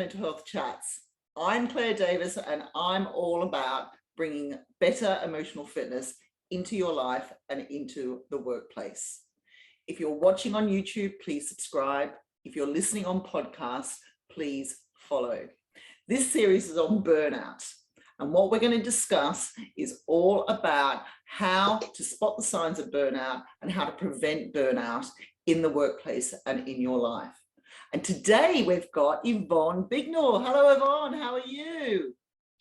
Mental Health Chats. I'm Claire Davis, and I'm all about bringing better emotional fitness into your life and into the workplace. If you're watching on YouTube, please subscribe. If you're listening on podcasts, please follow. This series is on burnout. And what we're going to discuss is all about how to spot the signs of burnout and how to prevent burnout in the workplace and in your life. And today we've got Yvonne Bignall. Hello, Yvonne. How are you?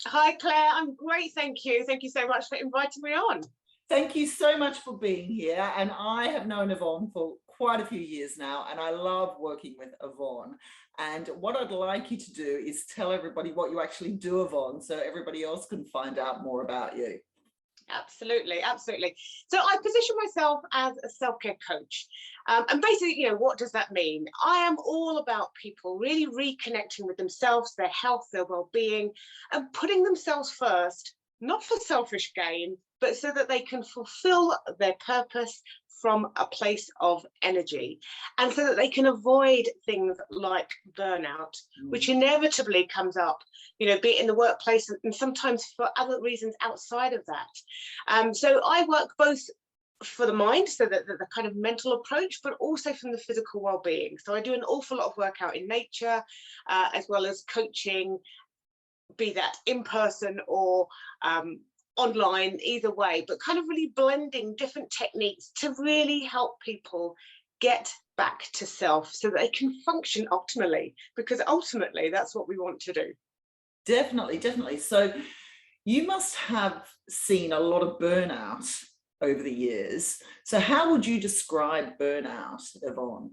Hi, Claire. I'm great. Thank you. Thank you so much for inviting me on. Thank you so much for being here. And I have known Yvonne for quite a few years now, and I love working with Yvonne. And what I'd like you to do is tell everybody what you actually do, Yvonne, so everybody else can find out more about you. Absolutely, absolutely. So I position myself as a self-care coach. And basically, what does that mean? I am all about people really reconnecting with themselves, their health, their well-being, and putting themselves first, not for selfish gain, but so that they can fulfill their purpose from a place of energy, and so that they can avoid things like burnout, which inevitably comes up, be it in the workplace and sometimes for other reasons outside of that. So I work both for the mind, so that the kind of mental approach, but also from the physical well-being. So I do an awful lot of work out in nature, as well as coaching, be that in person or online, either way, but kind of really blending different techniques to really help people get back to self so that they can function optimally, because ultimately that's what we want to do. Definitely, definitely. So you must have seen a lot of burnout over the years. So how would you describe burnout, Yvonne?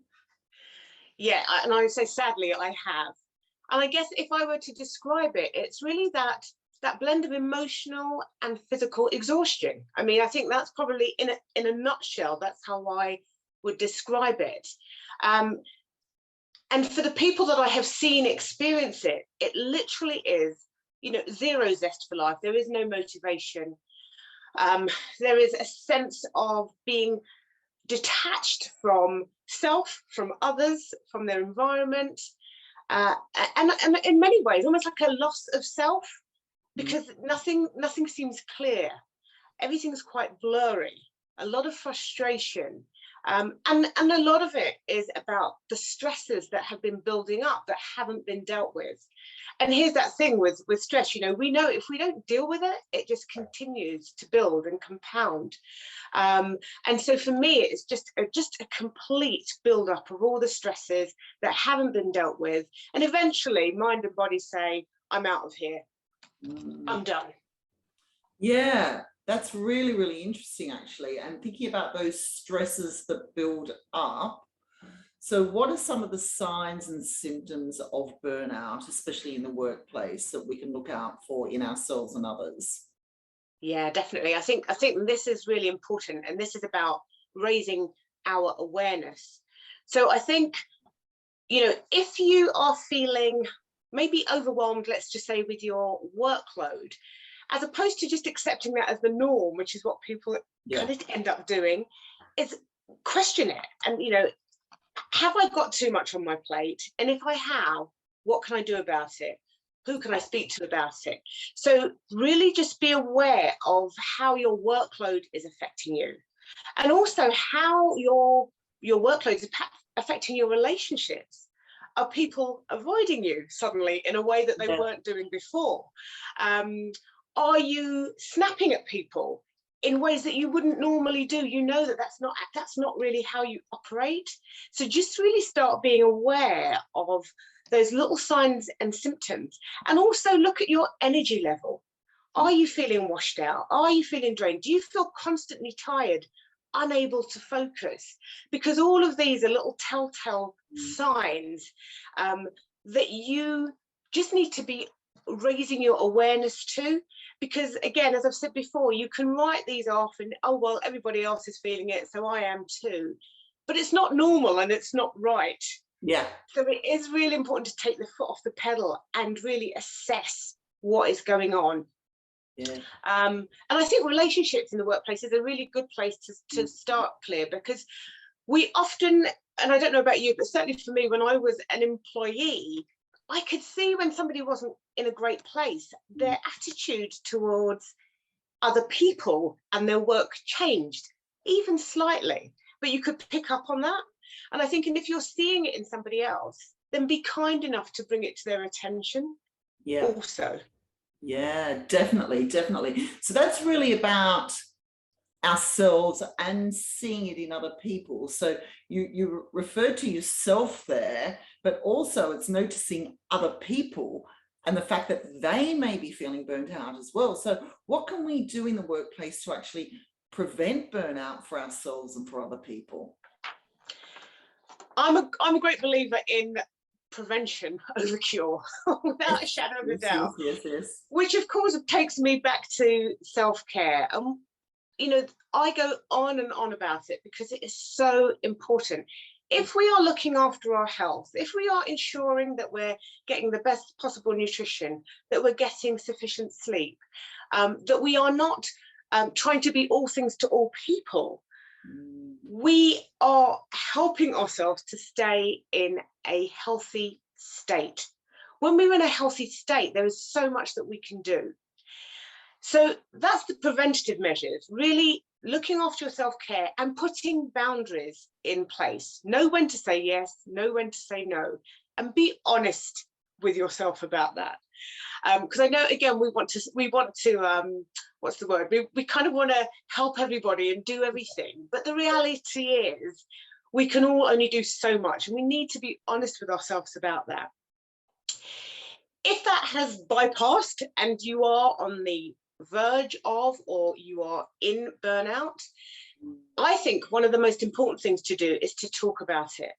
Yeah, and I would say sadly I have. And I guess if I were to describe it, it's really that blend of emotional and physical exhaustion. I mean, I think that's probably in a nutshell, that's how I would describe it. And for the people that I have seen experience it, it literally is, zero zest for life. There is no motivation. There is a sense of being detached from self, from others, from their environment, and in many ways, almost like a loss of self. Because nothing seems clear. Everything's quite blurry. A lot of frustration, and a lot of it is about the stresses that have been building up that haven't been dealt with. And here's that thing with stress. We know if we don't deal with it, it just continues to build and compound. And so for me, it's just a complete build up of all the stresses that haven't been dealt with, and eventually mind and body say, "I'm out of here. I'm done." Yeah, that's really, really interesting, actually. And thinking about those stresses that build up. So what are some of the signs and symptoms of burnout, especially in the workplace, that we can look out for in ourselves and others? Yeah, definitely. I think this is really important, and this is about raising our awareness. So I think, if you are feeling maybe overwhelmed, let's just say, with your workload, as opposed to just accepting that as the norm, which is what people kind of end up doing, is question it. And, have I got too much on my plate? And if I have, what can I do about it? Who can I speak to about it? So really just be aware of how your workload is affecting you, and also how your workload is affecting your relationships. Are people avoiding you suddenly in a way that they weren't doing before? Are you snapping at people in ways that you wouldn't normally do? That's not really how you operate. So just really start being aware of those little signs and symptoms, and also look at your energy level. Are you feeling washed out? Are you feeling drained? Do you feel constantly tired, unable to focus? Because all of these are little telltale signs that you just need to be raising your awareness to. Because again, as I've said before, you can write these off and, oh, well, everybody else is feeling it, so I am too. But it's not normal and it's not right. Yeah. So it is really important to take the foot off the pedal and really assess what is going on. Yeah. And I think relationships in the workplace is a really good place to start, Claire, because we often, and I don't know about you, but certainly for me, when I was an employee, I could see when somebody wasn't in a great place, their attitude towards other people and their work changed, even slightly, but you could pick up on that. And I think, and if you're seeing it in somebody else, then be kind enough to bring it to their attention. Yeah. Also. Yeah, definitely, definitely. So that's really about ourselves and seeing it in other people. So you referred to yourself there, but also it's noticing other people and the fact that they may be feeling burnt out as well. So what can we do in the workplace to actually prevent burnout for ourselves and for other people? I'm a great believer in prevention over cure, without a shadow of a doubt. Yes. Which of course takes me back to self-care. You know, I go on and on about it because it is so important. If we are looking after our health, if we are ensuring that we're getting the best possible nutrition, that we're getting sufficient sleep, that we are not trying to be all things to all people, we are helping ourselves to stay in a healthy state. When we're in a healthy state, there is so much that we can do. So that's the preventative measures, really looking after your self-care and putting boundaries in place. Know when to say yes, know when to say no, and be honest with yourself about that. Because I know, again, we want to what's the word? We kind of want to help everybody and do everything. But the reality is we can all only do so much, and we need to be honest with ourselves about that. If that has bypassed and you are on the verge of, or you are in burnout, I think one of the most important things to do is to talk about it.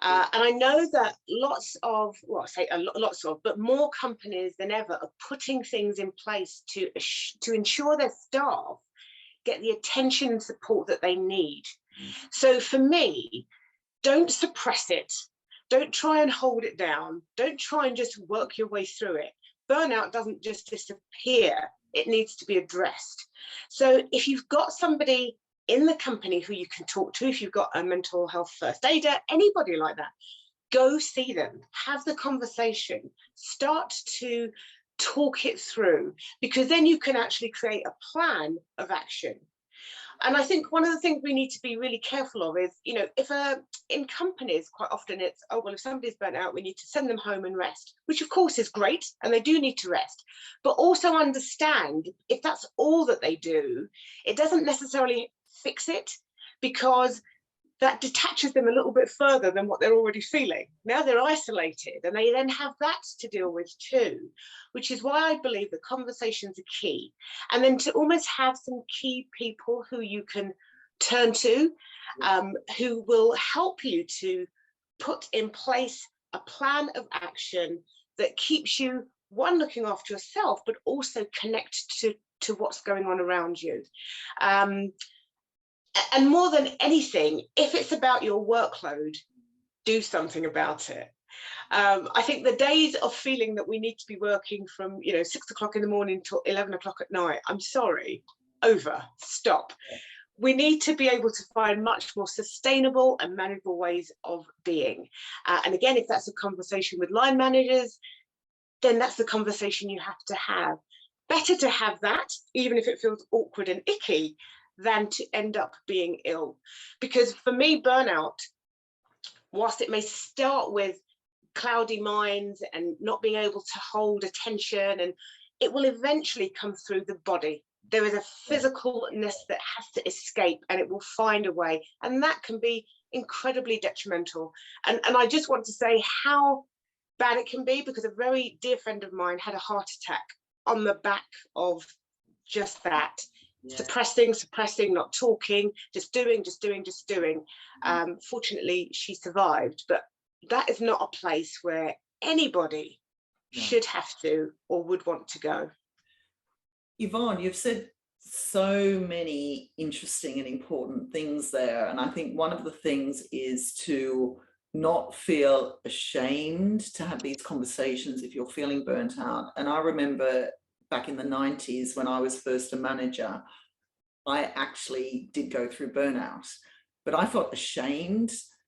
And I know that but more companies than ever are putting things in place to ensure their staff get the attention and support that they need. So for me, don't suppress it. Don't try and hold it down. Don't try and just work your way through it. Burnout doesn't just disappear. It needs to be addressed. So if you've got somebody in the company who you can talk to, if you've got a mental health first aider, anybody like that, go see them, have the conversation, start to talk it through, because then you can actually create a plan of action. And I think one of the things we need to be really careful of is, you know, in companies, quite often it's, oh, well, if somebody's burnt out, we need to send them home and rest, which of course is great, and they do need to rest. But also understand, if that's all that they do, it doesn't necessarily fix it, because that detaches them a little bit further than what they're already feeling. Now they're isolated, and they then have that to deal with too, which is why I believe that conversations are key. And then to almost have some key people who you can turn to, who will help you to put in place a plan of action that keeps you, one, looking after yourself, but also connect to what's going on around you. And more than anything, if it's about your workload, do something about it. I think the days of feeling that we need to be working from 6 o'clock in the morning till 11 o'clock at night, I'm sorry, over, stop. We need to be able to find much more sustainable and manageable ways of being. And again, if that's a conversation with line managers, then that's the conversation you have to have. Better to have that, even if it feels awkward and icky, than to end up being ill. Because for me, burnout, whilst it may start with cloudy minds and not being able to hold attention, and it will eventually come through the body. There is a physicalness that has to escape, and it will find a way, and that can be incredibly detrimental. And I just want to say how bad it can be, because a very dear friend of mine had a heart attack on the back of just that. Suppressing, not talking, just doing. Fortunately, she survived, but that is not a place where anybody should have to or would want to go. Yvonne, you've said so many interesting and important things there, and I think one of the things is to not feel ashamed to have these conversations if you're feeling burnt out. And I remember back in the 90s when I was first a manager, I actually did go through burnout, but I felt ashamed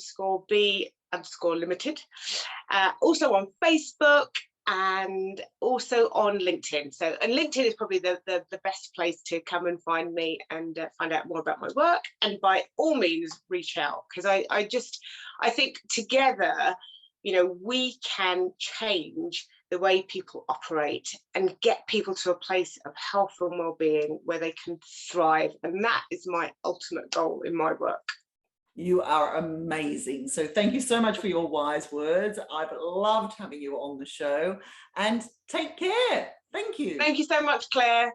𝗤𝗵𝗲𝗀𝗏. Also on Facebook and also on LinkedIn. So, and LinkedIn is probably the best place to come and find me and find out more about my work. And by all means, reach out, because I think together, you know, we can change the way people operate and get people to a place of health and well-being where they can thrive. And that is my ultimate goal in my work. You are amazing. So thank you so much for your wise words. I've loved having you on the show, and take care. Thank you. Thank you so much, Claire.